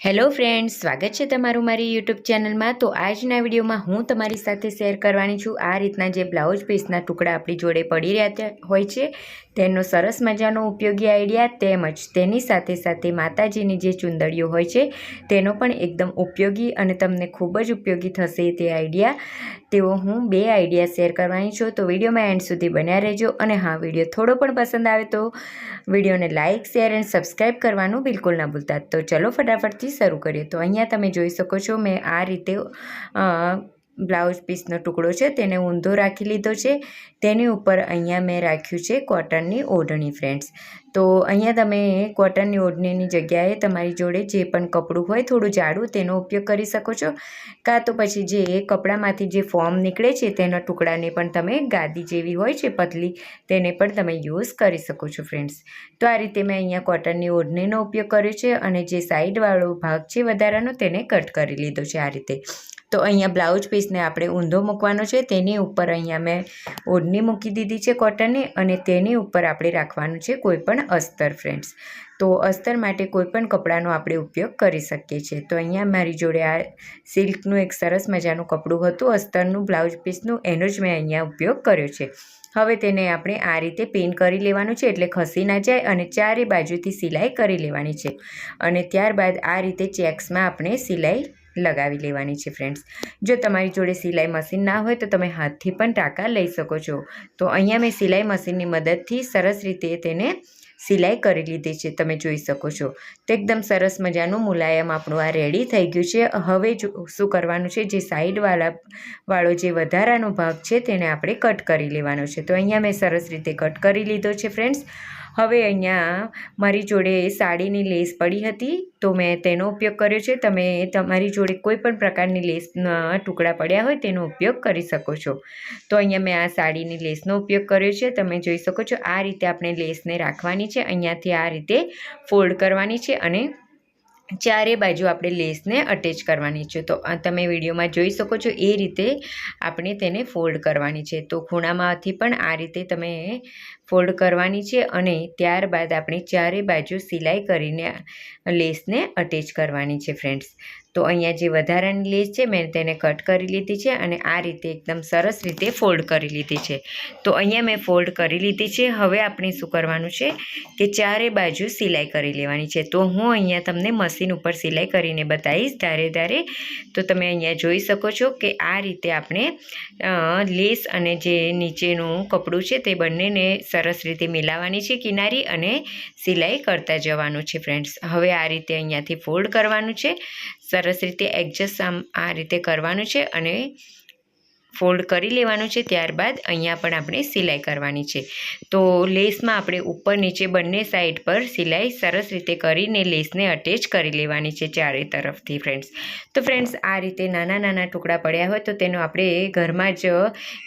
Hello friends, સ્વાગત છે તમારું મારી યુટ્યુબ ચેનલમાં। તો આજના વિડીયોમાં હું તમારી સાથે શેર કરવાની છું આ રીતના જે બ્લાઉઝ પીસના ટુકડા આપણી જોડે પડી રહ્યા હોય છે તેનો સરસ મજાનો ઉપયોગી આઈડિયા, તેમજ તેની સાથે સાથે માતાજીની જે ચુંદડીઓ હોય છે તેનો પણ એકદમ ઉપયોગી અને તમને ખૂબ જ ઉપયોગી થશે તે આઈડિયા। તેઓ હું બે આઈડિયા શેર કરવાની છું, તો વિડીયોમાં એન્ડ સુધી બન્યા રહેજો। અને હા, વિડીયો થોડો પણ પસંદ આવે તો વિડીયોને લાઇક, શેર એન્ડ સબસ્ક્રાઈબ કરવાનું બિલકુલ ના ભૂલતા। તો ચલો ફટાફટથી શરૂ કરીએ। તો અહીંયા તમે જોઈ શકો છો મેં આ રીતે બ્લાઉઝ પીસનો ટુકડો છે તેને ઊંધો રાખી લીધો છે। તેની ઉપર અહીંયા મેં રાખ્યું છે કોટનની ઓઢણી ફ્રેન્ડ્સ। તો અહીંયા તમે કોટનની ઓઢણીની જગ્યાએ તમારી જોડે જે પણ કપડું હોય થોડું જાડું તેનો ઉપયોગ કરી શકો છો, કાં તો પછી જે કપડામાંથી જે ફોર્મ નીકળે છે તેના ટુકડાને પણ તમે ગાદી જેવી હોય છે પતલી તેને પણ તમે યુઝ કરી શકો છો ફ્રેન્ડ્સ। તો આ રીતે મેં અહીંયા કોટનની ઓઢણીનો ઉપયોગ કર્યો છે અને જે સાઈડવાળો ભાગ છે વધારાનો તેને કટ કરી લીધો છે આ રીતે। તો અહીંયા બ્લાઉઝ પીસને આપણે ઊંધો મૂકવાનો છે, તેની ઉપર અહીંયા મેં ઓઢણી મૂકી દીધી છે કોટનની, અને તેની ઉપર આપણે રાખવાનું છે કોઈપણ અસ્તર ફ્રેન્ડ્સ। તો અસ્તર માટે કોઈપણ કપડાનો આપણે ઉપયોગ કરી શકીએ છીએ। તો અહીંયા મારી જોડે આ સિલ્કનું એક સરસ મજાનું કપડું હતું અસ્તરનું બ્લાઉઝ પીસનું, એનો જ મેં અહીંયા ઉપયોગ કર્યો છે। હવે તેને આપણે આ રીતે પિન કરી લેવાનું છે એટલે ખસી ના જાય, અને ચારે બાજુથી સિલાઈ કરી લેવાની છે, અને ત્યારબાદ આ રીતે ચેક્સમાં આપણે સિલાઈ લગાવી લેવાની છે ફ્રેન્ડ્સ। જો તમારી જોડે સિલાઈ મશીન ના હોય તો તમે હાથથી પણ ટાંકા લઈ શકો છો। તો અહીંયા મેં સિલાઈ મશીનની મદદથી સરસ રીતે તેને સિલાઈ કરી લીધી છે, તમે જોઈ શકો છો। તો એકદમ સરસ મજાનું મુલાયમ આપણું આ રેડી થઈ ગયું છે। હવે શું કરવાનું છે, જે સાઈડવાળો જે વધારાનો ભાગ છે તેને આપણે કટ કરી લેવાનો છે। તો અહીંયા મેં સરસ રીતે કટ કરી લીધો છે ફ્રેન્ડ્સ। હવે અહીંયા મારી જોડે સાડીની લેસ પડી હતી તો મેં તેનો ઉપયોગ કર્યો છે। તમે તમારી જોડે કોઈ પણ પ્રકારની લેસના ટુકડા પડ્યા હોય તેનો ઉપયોગ કરી શકો છો। તો અહીંયા મેં આ સાડીની લેસનો ઉપયોગ કર્યો છે, તમે જોઈ શકો છો। આ રીતે આપણે લેસને રાખવાની છે, અહીંયાથી આ રીતે ફોલ્ડ કરવાની છે, અને ચારે બાજુ આપણે લેસને અટેચ કરવાની છે। તો તમે વિડીયોમાં જોઈ શકો છો એ રીતે આપણે તેને ફોલ્ડ કરવાની છે। તો ખૂણામાંથી પણ આ રીતે તમે ફોલ્ડ કરવાની છે, અને ત્યારબાદ આપણે ચારે બાજુ સિલાઈ કરીને લેસને અટેચ કરવાની છે ફ્રેન્ડ્સ। તો અહીંયા જે વધારાની લેસ છે મેં તેને કટ કરી લીધી છે, અને આ રીતે એકદમ સરસ રીતે ફોલ્ડ કરી લીધી છે। તો અહીંયા મેં ફોલ્ડ કરી લીધી છે। હવે આપણે શું કરવાનું છે કે ચારે બાજુ સિલાઈ કરી લેવાની છે। તો હું અહીંયા તમને મશીન ઉપર સિલાઈ કરીને બતાવીશ ધારે। તો તમે અહીંયા જોઈ શકો છો કે આ રીતે આપણે લેસ અને જે નીચેનું કપડું છે તે બંનેને સરસ રીતે મિલાવવાની છે કિનારી, અને સિલાઈ કરતા જવાનું છે ફ્રેન્ડ્સ। હવે આ રીતે અહીંયાથી ફોલ્ડ કરવાનું છે, સરસ રીતે એડજસ્ટ આ રીતે કરવાનું છે, અને ફોલ્ડ કરી લેવાનું છે। ત્યારબાદ અહીંયા પણ આપણે સિલાઈ કરવાની છે। તો લેસમાં આપણે ઉપર નીચે બંને સાઈડ પર સિલાઈ સરસ રીતે કરીને લેસને અટેચ કરી લેવાની છે ચારે તરફથી ફ્રેન્ડ્સ। તો ફ્રેન્ડ્સ, આ રીતે નાના નાના ટુકડા પડ્યા હોય તો તેનો આપણે ઘરમાં જ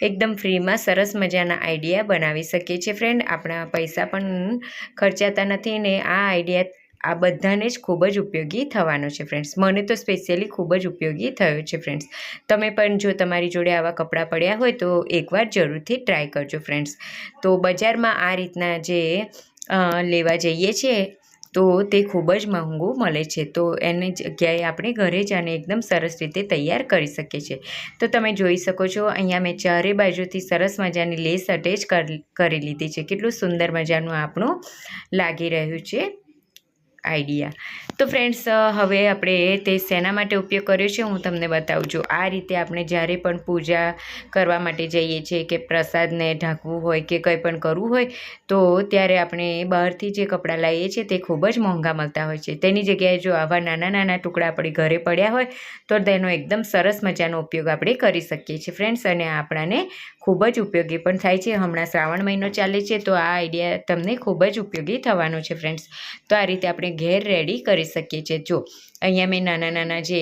એકદમ ફ્રીમાં સરસ મજાના આઈડિયા બનાવી શકીએ છીએ ફ્રેન્ડ। આપણા પૈસા પણ ખર્ચાતા નથી, ને આ આઈડિયા આ બધાને જ ખૂબ જ ઉપયોગી થવાનો છે ફ્રેન્ડ્સ। મને તો સ્પેશિયલી ખૂબ જ ઉપયોગી થયો છે ફ્રેન્ડ્સ। તમે પણ જો તમારી જોડે આવા કપડાં પડ્યા હોય તો એકવાર જરૂરથી ટ્રાય કરજો ફ્રેન્ડ્સ। તો બજારમાં આ રીતના જે લેવા જઈએ છીએ તો તે ખૂબ જ મોંઘું મળે છે, તો એની જગ્યાએ આપણે ઘરે જ આને એકદમ સરસ રીતે તૈયાર કરી શકીએ છીએ। તો તમે જોઈ શકો છો અહીંયા મેં ચારે બાજુથી સરસ મજાની લેસ અટેચ કરી લીધી છે। કેટલું સુંદર મજાનું આપણું લાગી રહ્યું છે આઈડિયા। તો ફ્રેન્ડ્સ, હવે આપણે તે શેના માટે ઉપયોગ કર્યો છે હું તમને બતાવું છું। આ રીતે આપણે જ્યારે પણ પૂજા કરવા માટે જઈએ છીએ કે પ્રસાદને ઢાંકવું હોય કે કંઈ પણ કરવું હોય તો ત્યારે આપણે બહારથી જે કપડાં લાવીએ છીએ તે ખૂબ જ મોંઘા મળતા હોય છે। તેની જગ્યાએ જો આવા નાના નાના ટુકડા આપણી ઘરે પડ્યા હોય તો તેનો એકદમ સરસ મજાનો ઉપયોગ આપણે કરી શકીએ છીએ ફ્રેન્ડ્સ, અને આપણાને ખૂબ જ ઉપયોગી પણ થાય છે। હમણાં શ્રાવણ મહિનો ચાલે છે તો આ આઈડિયા તમને ખૂબ જ ઉપયોગી થવાનો છે ફ્રેન્ડ્સ। તો આ રીતે આપણે ઘેર રેડી કરી શકીએ છીએ। જો અહીંયા મેં નાના નાના જે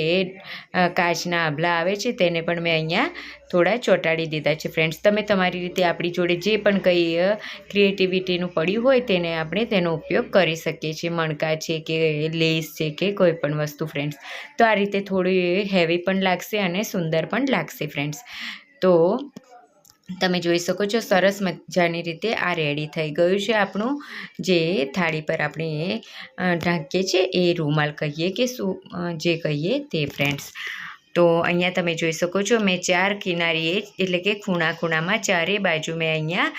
કાચના આભલા આવે છે તેને પણ મેં અહીંયા થોડા ચોંટાડી દીધા છે ફ્રેન્ડ્સ। તમે તમારી રીતે આપણી જોડે જે પણ કંઈ ક્રિએટિવિટીનું પડ્યું હોય તેને આપણે તેનો ઉપયોગ કરી શકીએ છીએ, મણકા છે કે લેસ છે કે કોઈ પણ વસ્તુ ફ્રેન્ડ્સ। તો આ રીતે થોડી હેવી પણ લાગશે અને સુંદર પણ લાગશે ફ્રેન્ડ્સ। તો તમે જોઈ શકો છો સરસ મજાની રીતે આ રેડી થઈ ગયું છે આપણું જે થાળી પર આપણે ઢાંકીએ છીએ એ રૂમાલ કહીએ કે શું જે કહીએ તે ફ્રેન્ડ્સ. તો અહીંયા તમે જોઈ શકો છો મેં 4 કિનારીએ એટલે કે ખૂણામાં ચારે બાજુ મેં અહીંયા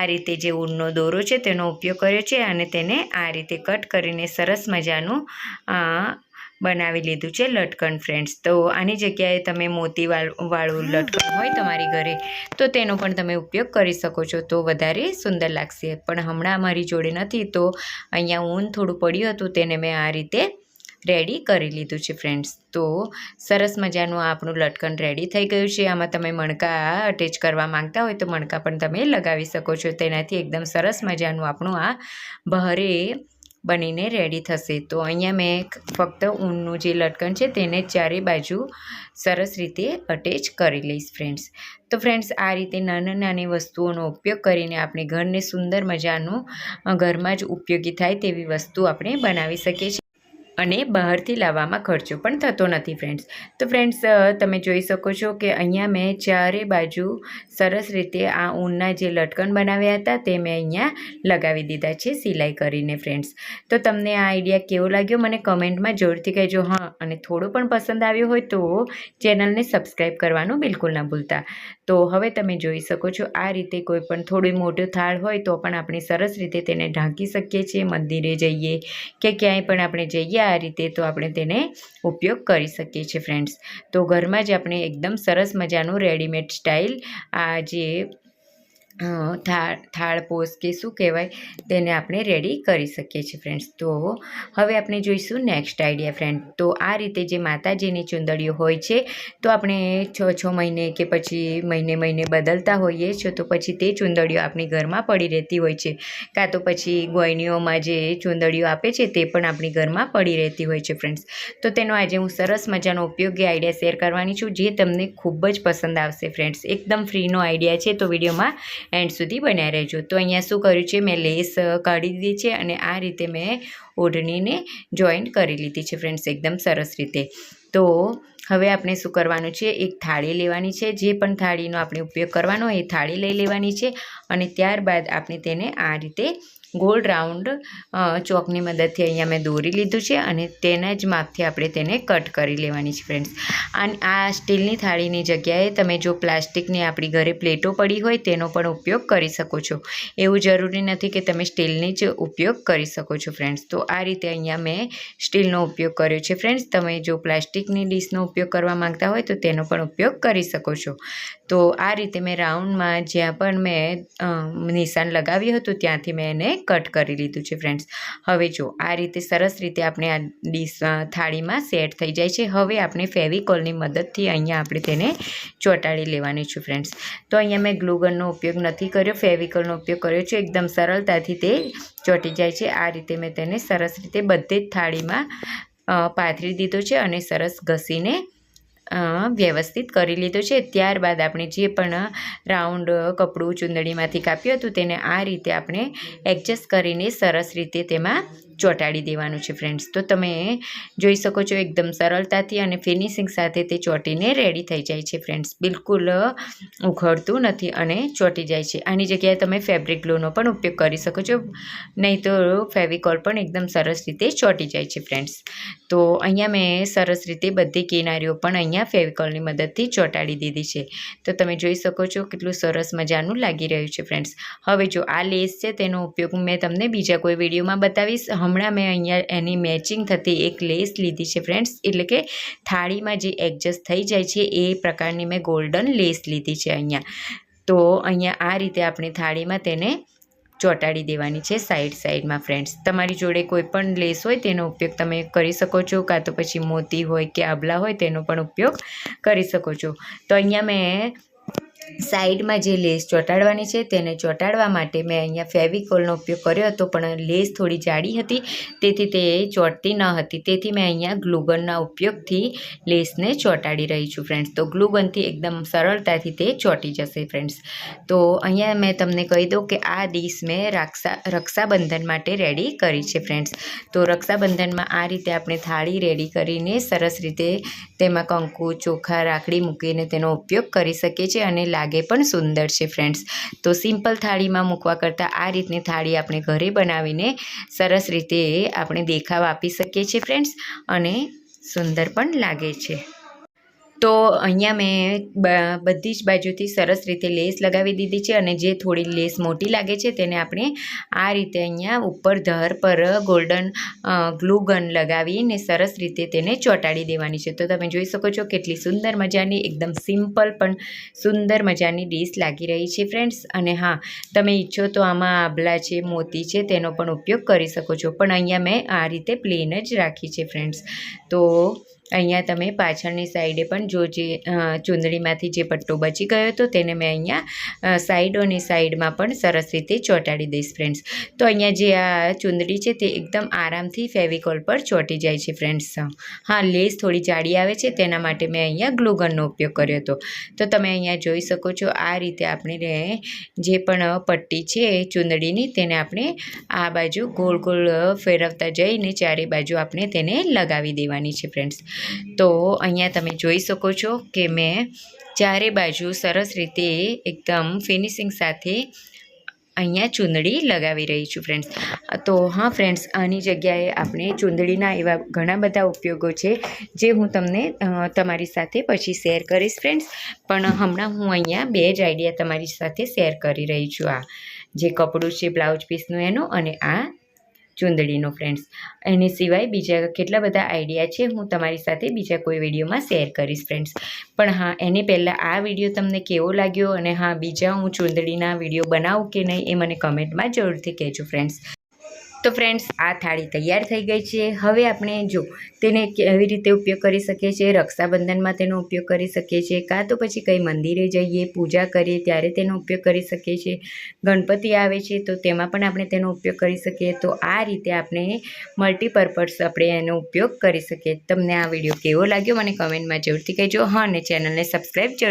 આ રીતે જે ઊનનો દોરો છે તેનો ઉપયોગ કર્યો છે અને તેને આ રીતે કટ કરીને સરસ મજાનું બનાવી લીધું છે લટકન ફ્રેન્ડ્સ. તો આની જગ્યાએ તમે મોતીવાળું લટકન હોય તમારી ઘરે તો તેનો પણ તમે ઉપયોગ કરી શકો છો તો વધારે સુંદર લાગશે. પણ હમણાં મારી જોડે નથી તો અહીંયા ઊન થોડું પડ્યું હતું તેને મેં આ રીતે રેડી કરી લીધું છે ફ્રેન્ડ્સ. તો સરસ મજાનું આપણું લટકન રેડી થઈ ગયું છે. આમાં તમે મણકા અટેચ કરવા માંગતા હોય તો મણકા પણ તમે લગાવી શકો છો. તેનાથી એકદમ સરસ મજાનું આપણું આ બહારે બનીને રેડી થશે. તો અહીંયા મેં ફક્ત ઊનનું જે લટકન છે તેને ચારે બાજુ સરસ રીતે અટેચ કરી લઈશ ફ્રેન્ડ્સ. તો ફ્રેન્ડ્સ આ રીતે નાની વસ્તુઓનો ઉપયોગ કરીને આપણે ઘરને સુંદર મજાનું ઘરમાં જ ઉપયોગી થાય તેવી વસ્તુ આપણે બનાવી શકીએ છીએ અને બહારથી લાવવામાં ખર્ચો પણ થતો નથી ફ્રેન્ડ્સ. તો ફ્રેન્ડ્સ તમે જોઈ શકો છો કે અહીંયા મેં ચારે બાજુ સરસ રીતે આ ઊનના જે લટકન બનાવ્યા હતા તે મેં અહીંયા લગાવી દીધા છે સિલાઈ કરીને ફ્રેન્ડ્સ. તો તમને આ આઈડિયા કેવો લાગ્યો મને કમેન્ટમાં જરૂરથી કહેજો. હા, અને થોડો પણ પસંદ આવ્યો હોય તો ચેનલને સબસ્ક્રાઈબ કરવાનું બિલકુલ ના ભૂલતા. તો હવે તમે જોઈ શકો છો આ રીતે કોઈ પણ થોડું મોટું થાળ હોય તો પણ આપણે સરસ રીતે તેને ઢાંકી શકીએ છીએ. મંદિરે જઈએ કે ક્યાંય પણ આપણે જઈએ આ રીતે તો આપણે તેને ઉપયોગ કરી શકીએ છીએ ફ્રેન્ડ્સ. તો ઘરમાં જ આપણે એકદમ સરસ મજાનું રેડીમેડ સ્ટાઇલ આ જે થાળ પોસ કે શું કહેવાય તેને આપણે રેડી કરી શકીએ છીએ ફ્રેન્ડ્સ. તો હવે આપણે જોઈશું નેક્સ્ટ આઈડિયા ફ્રેન્ડ. તો આ રીતે જે માતાજીની ચુંદડીઓ હોય છે તો આપણે 6 મહિને કે પછી મહિને બદલતા હોઈએ છીએ તો પછી તે ચુંદડીઓ આપણી ઘરમાં પડી રહેતી હોય છે કાં તો પછી ગોયણીઓમાં જે ચુંદડીઓ આપે છે તે પણ આપણી ઘરમાં પડી રહેતી હોય છે ફ્રેન્ડ્સ. તો તેનો આજે હું સરસ મજાનો ઉપયોગી આઈડિયા શેર કરવાની છું જે તમને ખૂબ જ પસંદ આવશે ફ્રેન્ડ્સ. એકદમ ફ્રીનો આઈડિયા છે તો વિડીયોમાં એન્ડ સુધી બન્યા રહેજો. તો અહીંયા શું કર્યું છે મેં લેસ કાઢી દીધી છે અને આ રીતે મેં ઓઢણીને જોઈન્ટ કરી લીધી છે ફ્રેન્ડ્સ એકદમ સરસ રીતે. તો હવે આપણે શું કરવાનું છે એક થાળી લેવાની છે. જે પણ થાળીનો આપણે ઉપયોગ કરવાનો એ થાળી લઈ લેવાની છે અને ત્યારબાદ આપણે તેને આ રીતે ગોળ રાઉન્ડ ચોકની મદદથી અહીંયા મેં દોરી લીધું છે અને તેના જ માપથી આપણે તેને કટ કરી લેવાની છે ફ્રેન્ડ્સ. અને આ સ્ટીલની થાળીની જગ્યાએ તમે જો પ્લાસ્ટિકની આપણી ઘરે પ્લેટો પડી હોય તેનો પણ ઉપયોગ કરી શકો છો. એવું જરૂરી નથી કે તમે સ્ટીલની જ ઉપયોગ કરી શકો છો ફ્રેન્ડ્સ. તો આ રીતે અહીંયા મેં સ્ટીલનો ઉપયોગ કર્યો છે ફ્રેન્ડ્સ. તમે જો પ્લાસ્ટિકની ડીશનો ઉપયોગ કરવા માંગતા હોય તો તેનો પણ ઉપયોગ કરી શકો છો. તો આ રીતે મેં રાઉન્ડમાં જ્યાં પણ મેં નિશાન લગાવ્યું હતું ત્યાંથી મેં એને કટ કરી લીધું છે ફ્રેન્ડ્સ. હવે જો આ રીતે સરસ રીતે આપણે આ ડીશ થાળીમાં સેટ થઈ જાય છે. હવે આપણે ફેવિકોલની મદદથી અહીંયા આપણે તેને ચોંટાડી લેવાની છે ફ્રેન્ડ્સ. તો અહીંયા મેં ગ્લુગનનો ઉપયોગ નથી કર્યો, ફેવિકોલનો ઉપયોગ કર્યો છે. એકદમ સરળતાથી તે ચોંટી જાય છે. આ રીતે મેં તેને સરસ રીતે બધી જ થાળીમાં પાથરી દીધો છે અને સરસ ઘસીને વ્યવસ્થિત કરી લીધો છે. ત્યારબાદ આપણે જે પણ રાઉન્ડ કપડું ચુંદડીમાંથી કાપ્યું હતું તેને આ રીતે આપણે એડજસ્ટ કરીને સરસ રીતે તેમાં ચોંટાડી દેવાનું છે ફ્રેન્ડ્સ. તો તમે જોઈ શકો છો એકદમ સરળતાથી અને ફિનિશિંગ સાથે તે ચોંટીને રેડી થઈ જાય છે ફ્રેન્ડ્સ. બિલકુલ ઉખડતું નથી અને ચોંટી જાય છે. આની જગ્યાએ તમે ફેબ્રિક ગ્લુનો પણ ઉપયોગ કરી શકો છો, નહીં તો ફેવિકોલ પણ એકદમ સરસ રીતે ચોંટી જાય છે ફ્રેન્ડ્સ. તો અહીંયા મેં સરસ રીતે બધી કિનારીઓ પણ અહીંયા ફેવિકોલની મદદથી ચોંટાડી દીધી છે. તો તમે જોઈ શકો છો કેટલું સરસ મજાનું લાગી રહ્યું છે ફ્રેન્ડ્સ. હવે જો આ લેસ છે તેનો ઉપયોગ મેં તમને બીજા કોઈ વિડીયોમાં બતાવીશ. હમણાં મેં અહીંયા એની મેચિંગ થતી એક લેસ લીધી છે ફ્રેન્ડ્સ, એટલે કે થાળીમાં જે એડજસ્ટ થઈ જાય છે એ પ્રકારની મેં ગોલ્ડન લેસ લીધી છે અહીંયા. તો અહીંયા આ રીતે આપણે થાળીમાં તેને ચોંટાડી દેવાની છે સાઈડમાં ફ્રેન્ડ્સ. તમારી જોડે કોઈ પણ લેસ હોય તેનો ઉપયોગ તમે કરી શકો છો, કાં તો પછી મોતી હોય કે આભલા હોય તેનો પણ ઉપયોગ કરી શકો છો. તો અહીંયા મેં સાઈડમાં જે લેસ ચોંટાડવાની છે તેને ચોંટાડવા માટે મેં અહીંયા ફેવિકોલનો ઉપયોગ કર્યો હતો, પણ લેસ થોડી જાડી હતી તેથી તે ચોંટતી ન હતી. તેથી મેં અહીંયા ગ્લુગનના ઉપયોગથી લેસને ચોંટાડી રહી છું ફ્રેન્ડ્સ. તો ગ્લુગનથી એકદમ સરળતાથી તે ચોંટી જશે ફ્રેન્ડ્સ. તો અહીંયા મેં તમને કહી દઉં કે આ ડીશ મેં રક્ષાબંધન માટે રેડી કરી છે ફ્રેન્ડ્સ. તો રક્ષાબંધનમાં આ રીતે આપણે થાળી રેડી કરીને સરસ રીતે તેમાં કંકુ, ચોખા, રાખડી મૂકીને તેનો ઉપયોગ કરી શકીએ છીએ અને લાગે પણ સુંદર છે ફ્રેન્ડ્સ. તો સિમ્પલ થાળીમાં મૂકવા કરતાં આ રીતની થાળી આપણે ઘરે બનાવીને સરસ રીતે આપણે દેખાવ આપી શકીએ છીએ ફ્રેન્ડ્સ, અને સુંદર પણ લાગે છે. તો અહીંયા મેં બધી જ બાજુથી સરસ રીતે લેસ લગાવી દીધી છે, અને જે થોડી લેસ મોટી લાગે છે તેને આપણે આ રીતે અહીંયા ઉપર ધર પર ગોલ્ડન ગ્લુ ગન લગાવીને સરસ રીતે તેને ચોંટાડી દેવાની છે. તો તમે જોઈ શકો છો કેટલી સુંદર મજાની એકદમ સિમ્પલ પણ સુંદર મજાની ડીશ લાગી રહી છે ફ્રેન્ડ્સ. અને હા, તમે ઈચ્છો તો આમાં આભલા છે, મોતી છે, તેનો પણ ઉપયોગ કરી શકો છો, પણ અહીંયા મેં આ રીતે પ્લેન જ રાખી છે ફ્રેન્ડ્સ. તો અહીંયા તમે પાછળની સાઈડે પણ જે ચૂંદડીમાંથી જે પટ્ટો બચી ગયો હતો તેને મેં અહીંયા સાઈડોની સાઈડમાં પણ સરસ રીતે ચોંટાડી દઈશ ફ્રેન્ડ્સ. તો અહીંયા જે આ ચૂંદડી છે તે એકદમ આરામથી ફેવિકોલ પર ચોંટી જાય છે ફ્રેન્ડ્સ. હા, લેસ થોડી જાડી આવે છે તેના માટે મેં અહીંયા ગ્લુગનનો ઉપયોગ કર્યો હતો. તો તમે અહીંયા જોઈ શકો છો આ રીતે આપણે જે પણ પટ્ટી છે ચૂંદડીની તેને આપણે આ બાજુ ગોળ ગોળ ફેરવતા જઈને ચારે બાજુ આપણે તેને લગાવી દેવાની છે ફ્રેન્ડ્સ. તો અહીંયા તમે જોઈ શકો છો કે મેં ચારે બાજુ સરસ રીતે એકદમ ફિનિશિંગ સાથે અહીંયા ચૂંદડી લગાવી રહી છું ફ્રેન્ડ્સ. તો હા ફ્રેન્ડ્સ, આની જગ્યાએ આપણે ચૂંદડીના એવા ઘણા બધા ઉપયોગો છે જે હું તમને તમારી સાથે પછી શેર કરીશ ફ્રેન્ડ્સ. પણ હમણાં હું અહીંયા 2 જ આઈડિયા તમારી સાથે શેર કરી રહી છું. આ જે કપડું છે બ્લાઉઝ પીસનું એનું, અને આ ચૂંદડીનો ફ્રેન્ડ્સ. એની સિવાય બીજા કેટલા બધા આઈડિયા છે હું તમારી સાથે બીજા કોઈ વિડીયોમાં શેર કરીશ ફ્રેન્ડ્સ. પણ હા, એની પહેલાં આ વિડીયો તમને કેવો લાગ્યો, અને હા બીજા હું ચૂંદડીના વિડીયો બનાવું કે નહીં એ મને કમેન્ટમાં જરૂરથી કહેજો ફ્રેન્ડ્સ. તો ફ્રેન્ડ્સ, આ થાળી તૈયાર થઈ ગઈ છે. હવે આપણે જો તેને કેવી રીતે ઉપયોગ કરી શકીએ છીએ, રક્ષાબંધનમાં તેનો ઉપયોગ કરી શકીએ છીએ, કાં તો પછી કંઈ મંદિરે જઈએ પૂજા કરીએ ત્યારે તેનો ઉપયોગ કરી શકીએ છીએ, ગણપતિ આવે છે તો તેમાં પણ આપણે તેનો ઉપયોગ કરી શકીએ. તો આ રીતે આપણે મલ્ટીપર્પઝ આપણે એનો ઉપયોગ કરી શકીએ. તમને આ વિડીયો કેવો લાગ્યો મને કમેન્ટમાં જરૂરથી કહેજો. હા, અને ચેનલને સબસ્ક્રાઈબ